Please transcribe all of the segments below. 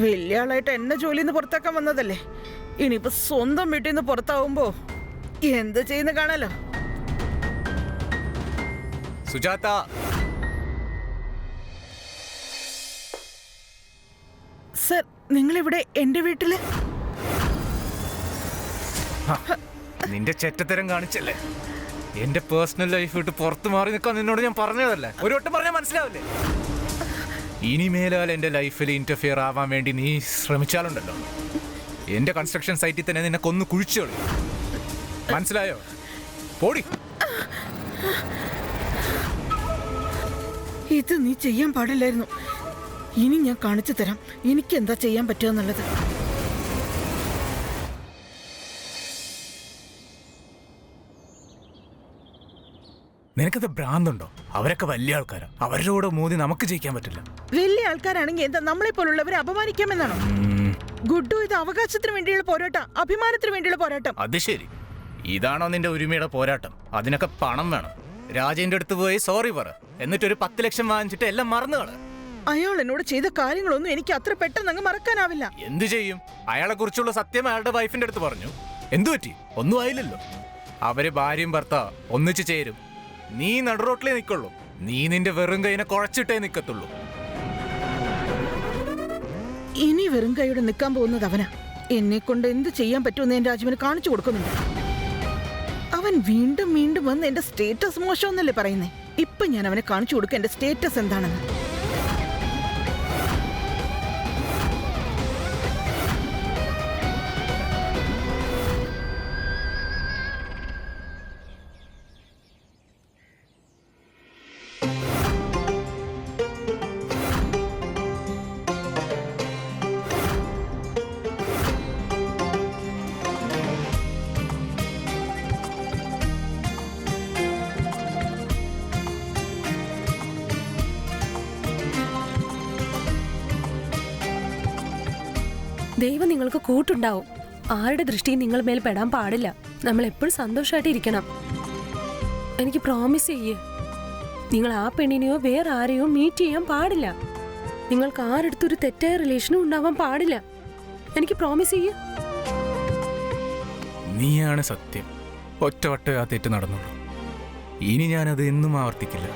വലിയ ആളായിട്ട് എന്നെ ജോലിയിൽ നിന്ന് പുറത്താക്കാൻ വന്നതല്ലേ. ഇനിയിപ്പോ സ്വന്തം വീട്ടിൽ നിന്ന് പുറത്താവുമ്പോ എന്ത് ചെയ്യുന്ന കാണാലോ. സുജാത, സർ, നിങ്ങളിവിടെ എന്റെ വീട്ടില്? നിന്റെ ചെറ്റത്തരം കാണിച്ചല്ലേ എന്റെ പേഴ്സണൽ ലൈഫ് വിട്ട് പുറത്തു മാറി നിൽക്കാൻ നിന്നോട് ഞാൻ പറഞ്ഞതല്ലേ. ഒരു വട്ടം പറഞ്ഞാൽ മനസ്സിലാവില്ലേ? ഇനിമേലാൽ എന്റെ ലൈഫിൽ ഇന്റർഫിയർ ആവാൻ വേണ്ടി നീ ശ്രമിച്ചാലുണ്ടല്ലോ, എന്റെ കൺസ്ട്രക്ഷൻ സൈറ്റിൽ തന്നെ നിന്നെ കൊന്നു കുഴിച്ചോളൂ. മനസ്സിലായോ? പോടി. ഇത് നീ ചെയ്യാൻ പാടില്ലായിരുന്നു. ഇനി ഞാൻ കാണിച്ചു തരാം എനിക്ക് എന്താ ചെയ്യാൻ പറ്റുക എന്നുള്ളത്. നിനക്കത് ഭ്രാന്തുണ്ടോ? അവരൊക്കെ വലിയ ആൾക്കാരാ. അവരുടെ കൂടെ മോദി നമുക്ക് ജയിക്കാൻ പറ്റില്ല. വലിയ ആൾക്കാരാണെങ്കിൽ എന്താ നമ്മളെ പോലുള്ളവരെ അപമാനിക്കാമെന്നാണോ? ഗുഡു, ഇത് അവകാശത്തിന് വേണ്ടിയുള്ള പോരാട്ടം, അഭിമാനത്തിന് വേണ്ടിയുള്ള പോരാട്ടം. അത് ശരി. ഇതാണോ നിന്റെ ഒരുമയുടെ പോരാട്ടം? അതിനൊക്കെ പണം വേണം. രാജേന്റെ അടുത്ത് പോയി സോറി പറ, എന്നിട്ടൊരു 10 ലക്ഷം വാങ്ങിച്ചിട്ട് എല്ലാം മറന്നുകള. അയാൾ എന്നോട് ചെയ്ത കാര്യങ്ങളൊന്നും എനിക്ക് അത്ര പെട്ടെന്ന് അങ്ങ് മറക്കാനാവില്ല. എന്തു ചെയ്യും? അയാളെ കുറിച്ചുള്ള സത്യം അയാളുടെ വൈഫിന്റെ അടുത്ത് പറഞ്ഞു. എന്തു പറ്റി? ഒന്നും ആയില്ലല്ലോ. അവര് ഭാര്യയും ഭർത്താവ് ഒന്നിച്ചു ചേരും. നീ നടുറോട്ടിലേ നിൽക്കുള്ളൂ. നീ നിന്റെ വെറും കൈനെ കുഴച്ചിട്ടേ നിൽക്കത്തുള്ളൂ. ഇനി വെറും കൈയോടെ നിൽക്കാൻ പോകുന്നത് അവനാ. എന്നെ കൊണ്ട് എന്ത് ചെയ്യാൻ പറ്റുമെന്ന് ഞാൻ രാജുവിന് കാണിച്ചു കൊടുക്കുന്നുണ്ട്. അവൻ വീണ്ടും വീണ്ടും വന്ന് എന്റെ സ്റ്റേറ്റസ് മോശമെന്നല്ലേ പറയുന്നേ. ഇപ്പൊ ഞാൻ അവനെ കാണിച്ചു കൊടുക്കുക എന്റെ സ്റ്റേറ്റസ് എന്താണെന്ന്. ദൈവം നിങ്ങൾക്ക് കൂട്ടുണ്ടാവും. ആരുടെ ദൃഷ്ടിയും നിങ്ങൾ മേൽ പെടാൻ പാടില്ല. നമ്മൾ എപ്പോഴും സന്തോഷമായിട്ട് ഇരിക്കണം. എനിക്ക് പ്രോമിസ് ചെയ്യേ, നിങ്ങൾ ആ പെണ്ണിനെയോ വേറെ ആരെയോ മീറ്റ് ചെയ്യാൻ പാടില്ല. നിങ്ങൾക്ക് ആരെടുത്തൊരു തെറ്റായ റിലേഷനും ഉണ്ടാവാൻ പാടില്ല. എനിക്ക് പ്രോമിസ് ചെയ്യേ. നീയാണ് സത്യം. ഒറ്റവട്ടം ആ തെറ്റ് നടന്നുള്ളൂ. ഇനി ഞാനത് എന്നും ആവർത്തിക്കില്ല.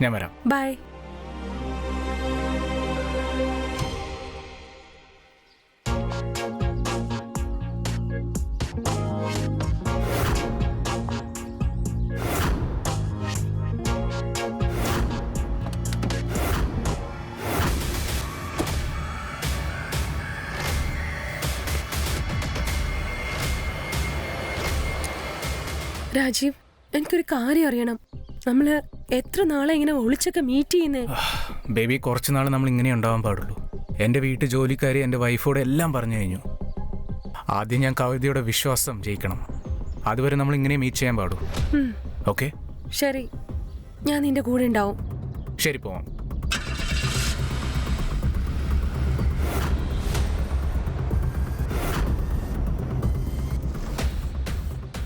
ഞാൻ വരാം. ബൈ. രാജീവ്, എനിക്കൊരു കാര്യം അറിയണം. നമ്മള് എത്ര നാളെ ഇങ്ങനെ ഒളിച്ചൊക്കെ മീറ്റ് ചെയ്യുന്നേ? ബേബി, കുറച്ച് നാൾ നമ്മൾ ഇങ്ങനെ ഉണ്ടാവാൻ പാടുള്ളൂ. എൻ്റെ വീട്ടു ജോലിക്കാരി എൻ്റെ വൈഫോട് എല്ലാം പറഞ്ഞു കഴിഞ്ഞു. ആദ്യം ഞാൻ കവിതയുടെ വിശ്വാസം ജയിക്കണം. അതുവരെ നമ്മൾ ഇങ്ങനെ മീറ്റ് ചെയ്യാൻ പാടുള്ളൂ. ഓക്കെ? ശരി, ഞാൻ നിന്റെ കൂടെ ഉണ്ടാവും. ശരി, പോവാം.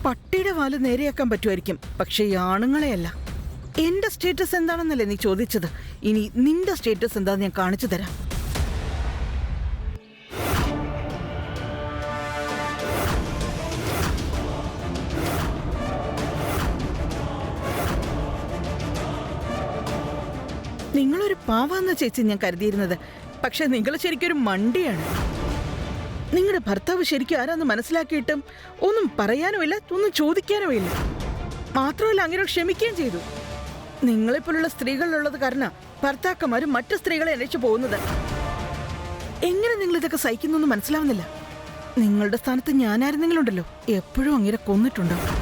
പട്ടിയുടെ വാല് നേരെയാക്കാൻ പറ്റുമായിരിക്കും, പക്ഷെ ഈ ആണുങ്ങളെയല്ല. എന്റെ സ്റ്റേറ്റസ് എന്താണെന്നല്ലേ നീ ചോദിച്ചത്? ഇനി നിന്റെ സ്റ്റേറ്റസ് എന്താന്ന് ഞാൻ കാണിച്ചു തരാം. നിങ്ങളൊരു പാവാന്ന ചേച്ചി ഞാൻ കരുതിയിരുന്നത്, പക്ഷെ നിങ്ങൾ ശരിക്കൊരു മണ്ടിയാണ്. നിങ്ങളുടെ ഭർത്താവ് ശരിക്കും ആരാന്ന് മനസ്സിലാക്കിയിട്ടും ഒന്നും പറയാനുമില്ല, ഒന്നും ചോദിക്കാനുമില്ല. മാത്രമല്ല, അങ്ങനെ ക്ഷമിക്കുകയും ചെയ്തു. നിങ്ങളെപ്പോലുള്ള സ്ത്രീകളിലുള്ളത് കാരണം ഭർത്താക്കന്മാരും മറ്റു സ്ത്രീകളെ അന്വേഷിച്ചു പോകുന്നത്. എങ്ങനെ നിങ്ങൾ ഇതൊക്കെ സഹിക്കുന്നു മനസ്സിലാവുന്നില്ല. നിങ്ങളുടെ സ്ഥാനത്ത് ഞാനായിരുന്നെങ്കിലുണ്ടല്ലോ എപ്പോഴും അങ്ങനെ കൊന്നിട്ടുണ്ടാവും.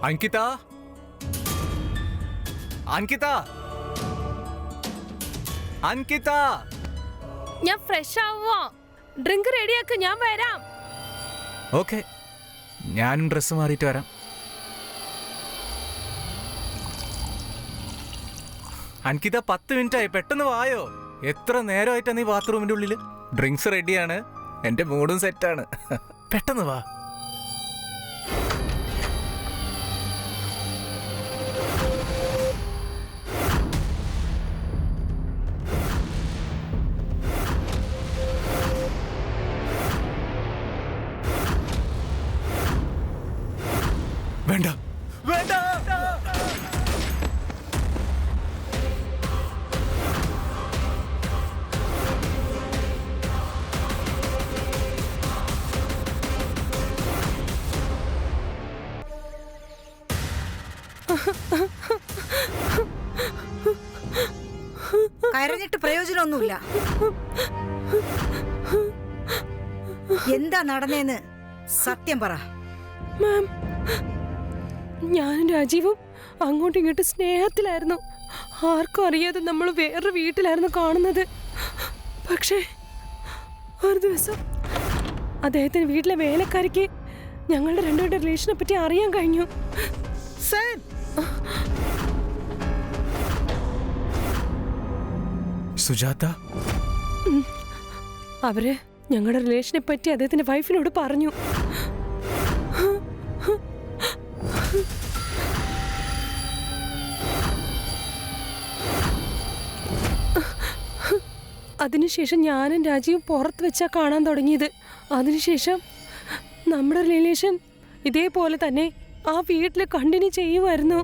അങ്കിത അങ്കിത അങ്കിത ഞാൻ ഫ്രഷ് ആവുമോ? ഡ്രിങ്ക് റെഡിയാക്ക്, ഞാൻ വരാം. ഓക്കെ, ഞാനും ഡ്രസ്സ് മാറിയിട്ട് വരാം. അങ്കിത 10 മിനിറ്റ് ആയി, പെട്ടെന്ന് വായോ. എത്ര നേരമായിട്ടാ നീ ബാത്റൂമിന്റെ ഉള്ളില്? ഡ്രിങ്ക്സ് റെഡിയാണ്, എന്റെ മൂഡും സെറ്റാണ്. പെട്ടെന്ന് വാ. വേണ്ട വേണ്ട. കരഞ്ഞിട്ട് പ്രയോജനമൊന്നുമില്ല. എന്താ നടന്നേന്ന് സത്യം പറ. മാം, ഞാനും രാജീവും അങ്ങോട്ടും ഇങ്ങോട്ടും സ്നേഹത്തിലായിരുന്നു. ആർക്കും അറിയാതെ നമ്മൾ വേറൊരു വീട്ടിലായിരുന്നു കാണുന്നത്. പക്ഷേ ഒരു ദിവസം അദ്ദേഹത്തിന് വീട്ടിലെ വേലക്കാരിക്ക് ഞങ്ങളുടെ രണ്ടുപേരുടെ റിലേഷനെ പറ്റി അറിയാൻ കഴിഞ്ഞു. സർ, സുജാത, അവര് ഞങ്ങളുടെ റിലേഷനെ പറ്റി അദ്ദേഹത്തിന്റെ വൈഫിനോട് പറഞ്ഞു. അതിനുശേഷം ഞാനും രാജീവും പുറത്ത് വെച്ചാ കാണാൻ തുടങ്ങിയത്. അതിനുശേഷം നമ്മുടെ റിലേഷൻ ഇതേപോലെ തന്നെ ആ വീട്ടിൽ കണ്ടിന്യൂ ചെയ്യുമായിരുന്നു.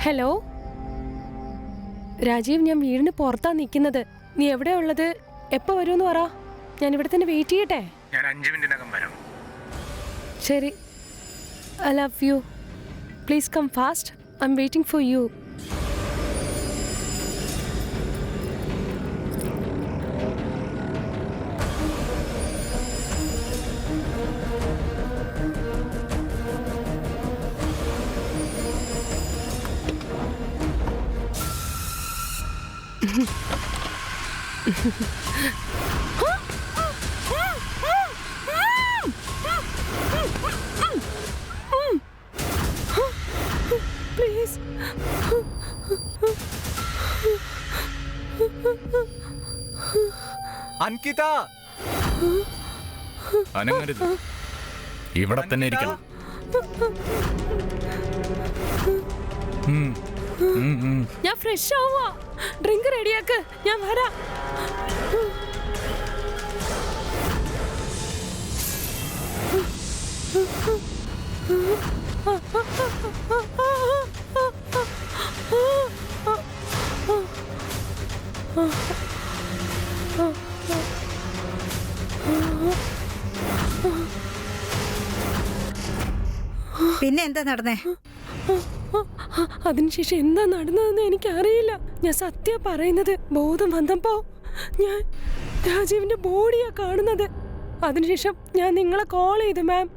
ഹലോ രാജീവ്, ഞാൻ വീടിന് പുറത്താ നിൽക്കുന്നത്. നീ എവിടെയാ ഉള്ളത്? എപ്പോ വരുമെന്ന് പറ, ഞാൻ ഇവിടെ തന്നെ വെയിറ്റ് ചെയ്യട്ടെ. ഞാൻ 5 മിനിറ്റിനകം വരാം. ശരി, I love you. Please come fast, I am waiting for you. Please. Ankita, അനങ്ങരുത്, ഇവിടെ തന്നെ ഇരിക്കണം. ഞാൻ ഫ്രഷ് ആവുക. ഡ്രിങ്ക് റെഡിയാക്ക്, ഞാൻ വരാം. പിന്നെ എന്താ നടന്നേ? അതിനുശേഷം എന്താ നടന്നതെന്ന് എനിക്കറിയില്ല. ഞാൻ സത്യം പറയുന്നത്. ബോധം വന്നപ്പോ ഞാൻ രാജീവിന്റെ ബോഡിയാ കാണുന്നത്. അതിനുശേഷം ഞാൻ നിങ്ങളെ കോൾ ചെയ്തു മാം.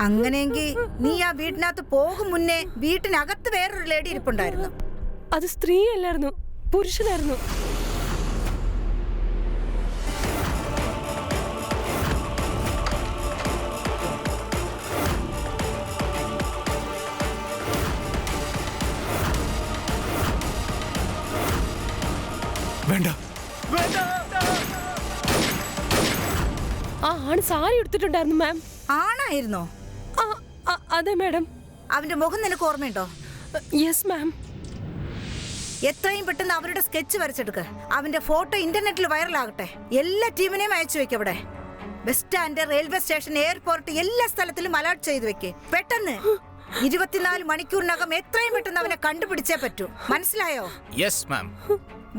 അങ്ങനെയെങ്കിൽ നീ ആ വീട്ടിനകത്ത് പോകും മുന്നേ വീട്ടിനകത്ത് വേറൊരു ലേഡി ഇരിപ്പുണ്ടായിരുന്നു. അത് സ്ത്രീ അല്ലായിരുന്നു, പുരുഷനായിരുന്നു. വേണ്ട. ആ ആണ് സാരി എടുത്തിട്ടുണ്ടായിരുന്നു മാം. ആണായിരുന്നോ? അതെ മാഡം. അവന്റെ മുഖം നിനക്ക് ഓർമ്മയുണ്ടോ? Yes ma'am. എത്രയും പെട്ടെന്ന് അവരുടെ സ്കെച്ച് വരച്ചെടുക്ക. അവന്റെ ഫോട്ടോ ഇന്റർനെറ്റിൽ വൈറലാകട്ടെ. എല്ലാ ടീമിനെയും അയച്ചു വെക്ക്. അവിടെ bus stand, railway station, airport, എല്ലാ സ്ഥലത്തിലും അലർട്ട് ചെയ്തു വെക്ക്. പെട്ടെന്ന് 24 മണിക്കൂറിനകം എത്രയും പെട്ടെന്ന് അവനെ കണ്ടുപിടിച്ചേ പറ്റൂ. മനസ്സിലായോ? Yes ma'am.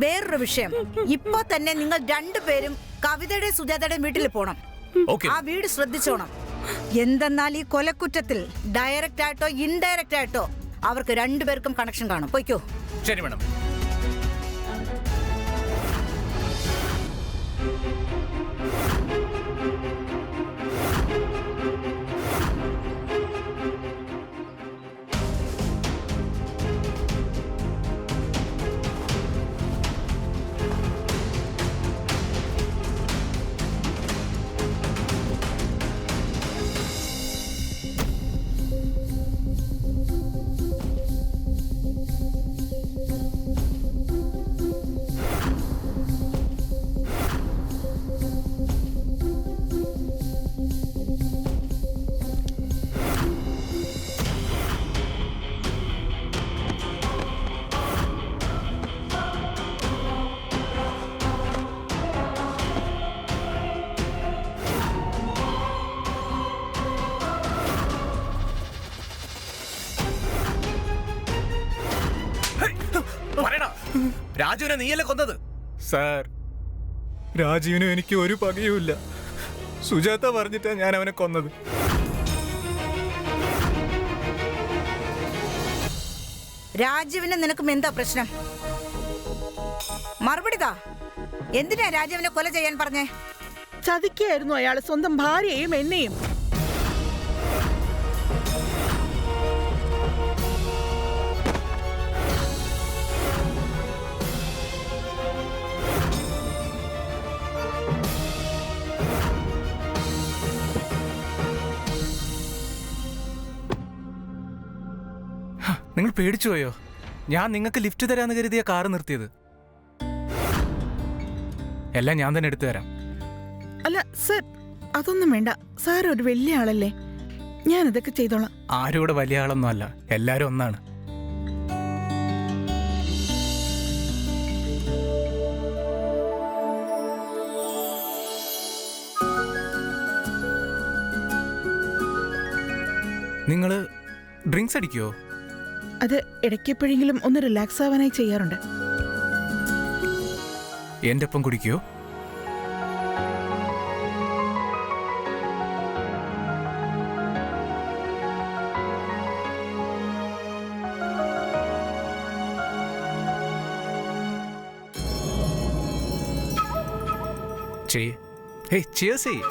വേറൊരു വിഷയം, ഇപ്പോ തന്നെ നിങ്ങൾ രണ്ടുപേരും കവിതയുടെ സുജാതയുടെ വീട്ടിൽ പോണം. ആ വീട് ശ്രദ്ധിച്ചോണം. എന്തെന്നാൽ ഈ കൊലക്കുറ്റത്തിൽ ഡയറക്റ്റ് ആയിട്ടോ ഇൻഡയറക്റ്റ് ആയിട്ടോ അവർക്ക് രണ്ടുപേർക്കും കണക്ഷൻ കാണും. പോയിക്കോ. ശരി മേഡം. രാജുവിനെ നീയല്ലേ കൊന്നത്? സാർ, രാജുവിനും എനിക്ക് ഒരു പകയുമില്ല. സുജാത പറഞ്ഞിട്ടാ ഞാൻ അവനെ കൊന്നത്. രാജീവിന് നിനക്കും എന്താ പ്രശ്നം? മറുപടി താ. എന്തിനാ രാജീവിനെ കൊല ചെയ്യാൻ പറഞ്ഞേ? ചതിക്കായിരുന്നു അയാൾ സ്വന്തം ഭാര്യയെയും എന്നെയും. നിങ്ങൾ പേടിച്ചു പോയോ? ഞാൻ നിങ്ങൾക്ക് ലിഫ്റ്റ് തരാന്ന് കരുതിയ കാറ് നിർത്തിയത്. എല്ലാം ഞാൻ തന്നെ എടുത്തു തരാം. അല്ല സർ, അതൊന്നും വേണ്ട. സാർ ഒരു വലിയ ആളല്ലേ, ഞാൻ ഇതൊക്കെ ചെയ്തോളാം. ആരും ഇവിടെ വലിയ ആളൊന്നും അല്ല, എല്ലാരും ഒന്നാണ്. നിങ്ങള് ഡ്രിങ്ക്സ് അടിക്കുവോ? അത് ഇടയ്ക്കെപ്പോഴെങ്കിലും ഒന്ന് റിലാക്സ് ആവാനായി ചെയ്യാറുണ്ട്. എന്റെ ഒപ്പം കുടിക്കുവോ? ചെയ്യ്. ഹേയ്, cheers ചെയ്യ്.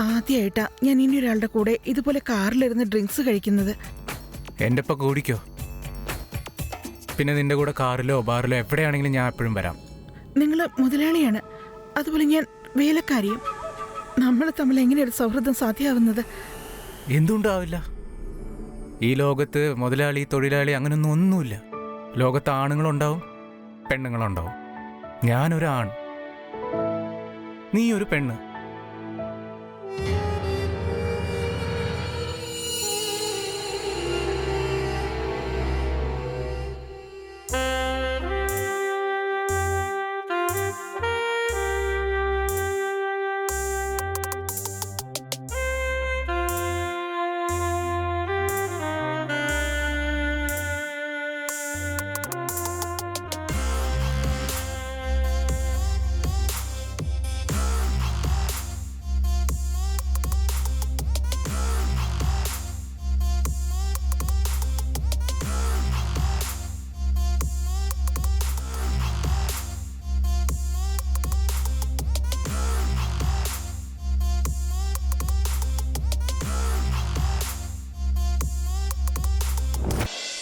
ആദ്യമായിട്ടാ ഞാൻ ഇനി ഒരാളുടെ കൂടെ ഇതുപോലെ കാറിലിരുന്ന് ഡ്രിങ്ക്സ് കഴിക്കുന്നത്. എന്റെ ഒപ്പം കൂടിക്കോ. പിന്നെ നിന്റെ കൂടെ കാറിലോ ബാറിലോ എവിടെയാണെങ്കിലും ഞാൻ എപ്പോഴും വരാം. നിങ്ങൾ മുതലാളിയാണ്, അതുപോലെ ഞാൻ വേലക്കാരിയും. നമ്മൾ തമ്മിൽ എങ്ങനെയൊരു സൗഹൃദം സാധ്യമാവുന്നത്? എന്തുണ്ടാവില്ല. ഈ ലോകത്ത് മുതലാളി തൊഴിലാളി അങ്ങനൊന്നും ഒന്നുമില്ല. ലോകത്ത് ആണുങ്ങളുണ്ടാവും, പെണ്ണുങ്ങളുണ്ടാവും. ഞാനൊരാൺ, നീ ഒരു പെണ്ണ്.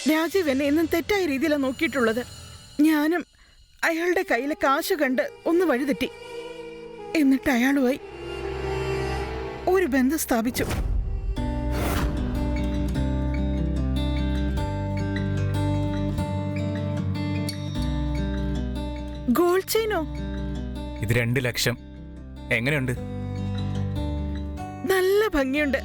രാജീവ് എന്നെ എന്നും തെറ്റായ രീതിയിലാണ് നോക്കിയിട്ടുള്ളത്. ഞാനും അയാളുടെ കയ്യിലെ കാശ് കണ്ട് ഒന്ന് വഴിതെറ്റി. എന്നിട്ട് അയാളുമായി ഒരു ബന്ധം സ്ഥാപിച്ചു. ഗോൾഡ് ചെയിനോ? ഇത് 2 ലക്ഷം. എങ്ങനെയുണ്ട്? നല്ല ഭംഗിയുണ്ട്.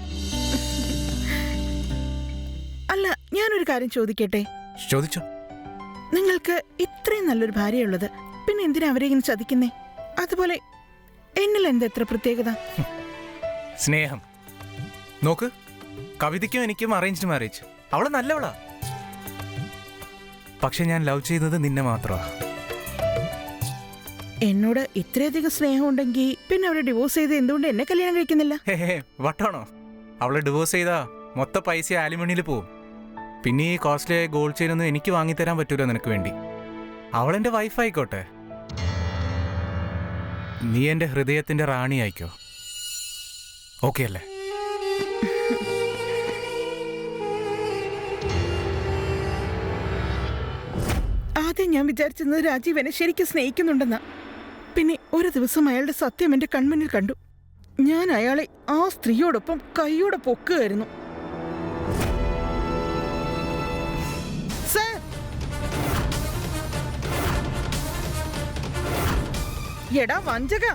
അല്ല, ഞാനൊരു കാര്യം ചോദിക്കട്ടെ? ചോദിച്ചോ. നിങ്ങൾക്ക് ഇത്രയും നല്ലൊരു ഭാര്യയുള്ളത്, പിന്നെ എന്തിനാ അവരെ ഇങ്ങനെ ചതിക്കുന്നേ? അതുപോലെ എന്നിൽ എന്താ എത്ര പ്രത്യേകത? സ്നേഹം. നോക്ക്, കവിതയ്ക്കും എനിക്കും അറേഞ്ച്ഡ് മാരേജ്. അവള് നല്ലവളാ. പക്ഷെ ഞാൻ ലവ് ചെയ്യുന്നത് നിന്നെ മാത്രമാ. എന്നോട് ഇത്രയധികം സ്നേഹം ഉണ്ടെങ്കിൽ പിന്നെ അവരെ ഡിവോഴ്സ് ചെയ്ത് എന്തുകൊണ്ട് എന്നെ കല്യാണം കഴിക്കുന്നില്ല? ഹേ വട്ടാണോ? അവളെ ഡിവോഴ്സ് ചെയ്താ മൊത്ത പൈസ ആലിമണിയിൽ പോവും. പിന്നെ ഈ കോസ്റ്റ്ലി ആയ ഗോൾഡ് ചെയിനൊന്നും എനിക്ക് വാങ്ങിത്തരാൻ പറ്റൂല നിനക്ക് വേണ്ടി. അവളെന്റെ വൈഫായിക്കോട്ടെ. നീ എന്റെ ഹൃദയത്തിന്റെ റാണി ആയിക്കോ. ഓക്കെ അല്ലേ? ആദ്യം ഞാൻ വിചാരിച്ചിരുന്നത് രാജീവ് എന്നെ ശരിക്കും സ്നേഹിക്കുന്നുണ്ടെന്നാ. പിന്നെ ഒരു ദിവസം അയാളുടെ സത്യം എന്റെ കൺമുന്നിൽ കണ്ടു. ഞാൻ അയാളെ ആ സ്ത്രീയോടൊപ്പം കൈയോടെ പൊക്കുകയായിരുന്നു. സർ, എടാ വഞ്ചക,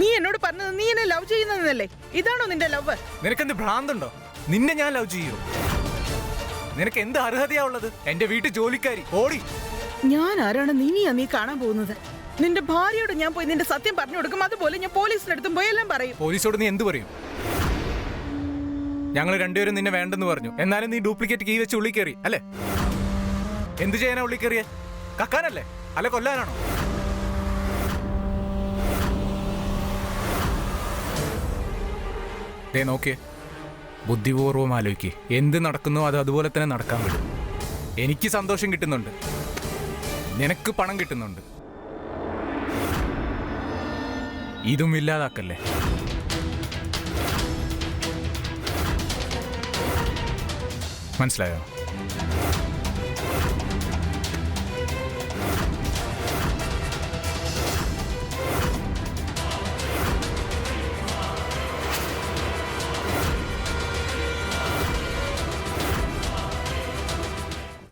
നീ എന്നോട് പറഞ്ഞത് നീ എന്നെ ലവ് ചെയ്യുന്നതല്ലേ? ഇതാണോ നിന്റെ ലവ്? നിനക്കെന്ത് ഭ്രാന്തുണ്ടോ? നിന്നെ ഞാൻ ലവ് ചെയ്യൂ? നിനക്ക് എന്ത് അർഹതയാ ഉള്ളത്? എന്റെ വീട്ടിൽ ജോലിക്കാരി ഓടി. ഞാൻ ആരാണ് നീ കാണാൻ പോകുന്നത്? നിന്റെ ഭാര്യയോട് ഞാൻ പോയി നിന്റെ സത്യം പറഞ്ഞു കൊടുക്കും. അതുപോലെ ഞാൻ പോലീസിനടുത്തും പോയി എല്ലാം പറയും. പോലീസോട് നീ എന്ത് പറയും? ഞങ്ങൾ രണ്ടുപേരും നിന്നെ വേണ്ടെന്ന് പറഞ്ഞു. എന്നാലും നീ ഡ്യൂപ്ലിക്കേറ്റ് കീ വെച്ച് ഉള്ളിൽ കയറി അല്ലേ? എന്ത് ചെയ്യാനാ ഉള്ളിൽ കയറിയേ? കക്കാനല്ലേ അല്ല കൊല്ലാനാണോ? ദേ നോക്കിയേ, ബുദ്ധിപൂർവ്വം ആലോചിക്ക്. എന്ത് നടക്കുന്നോ അത് അതുപോലെ തന്നെ നടക്കാൻ വിടും. എനിക്ക് സന്തോഷം കിട്ടുന്നുണ്ട്, നിനക്ക് പണം കിട്ടുന്നുണ്ട്. ഇതും ഇല്ലാതാക്കല്ലേ. മനസ്സിലായോ?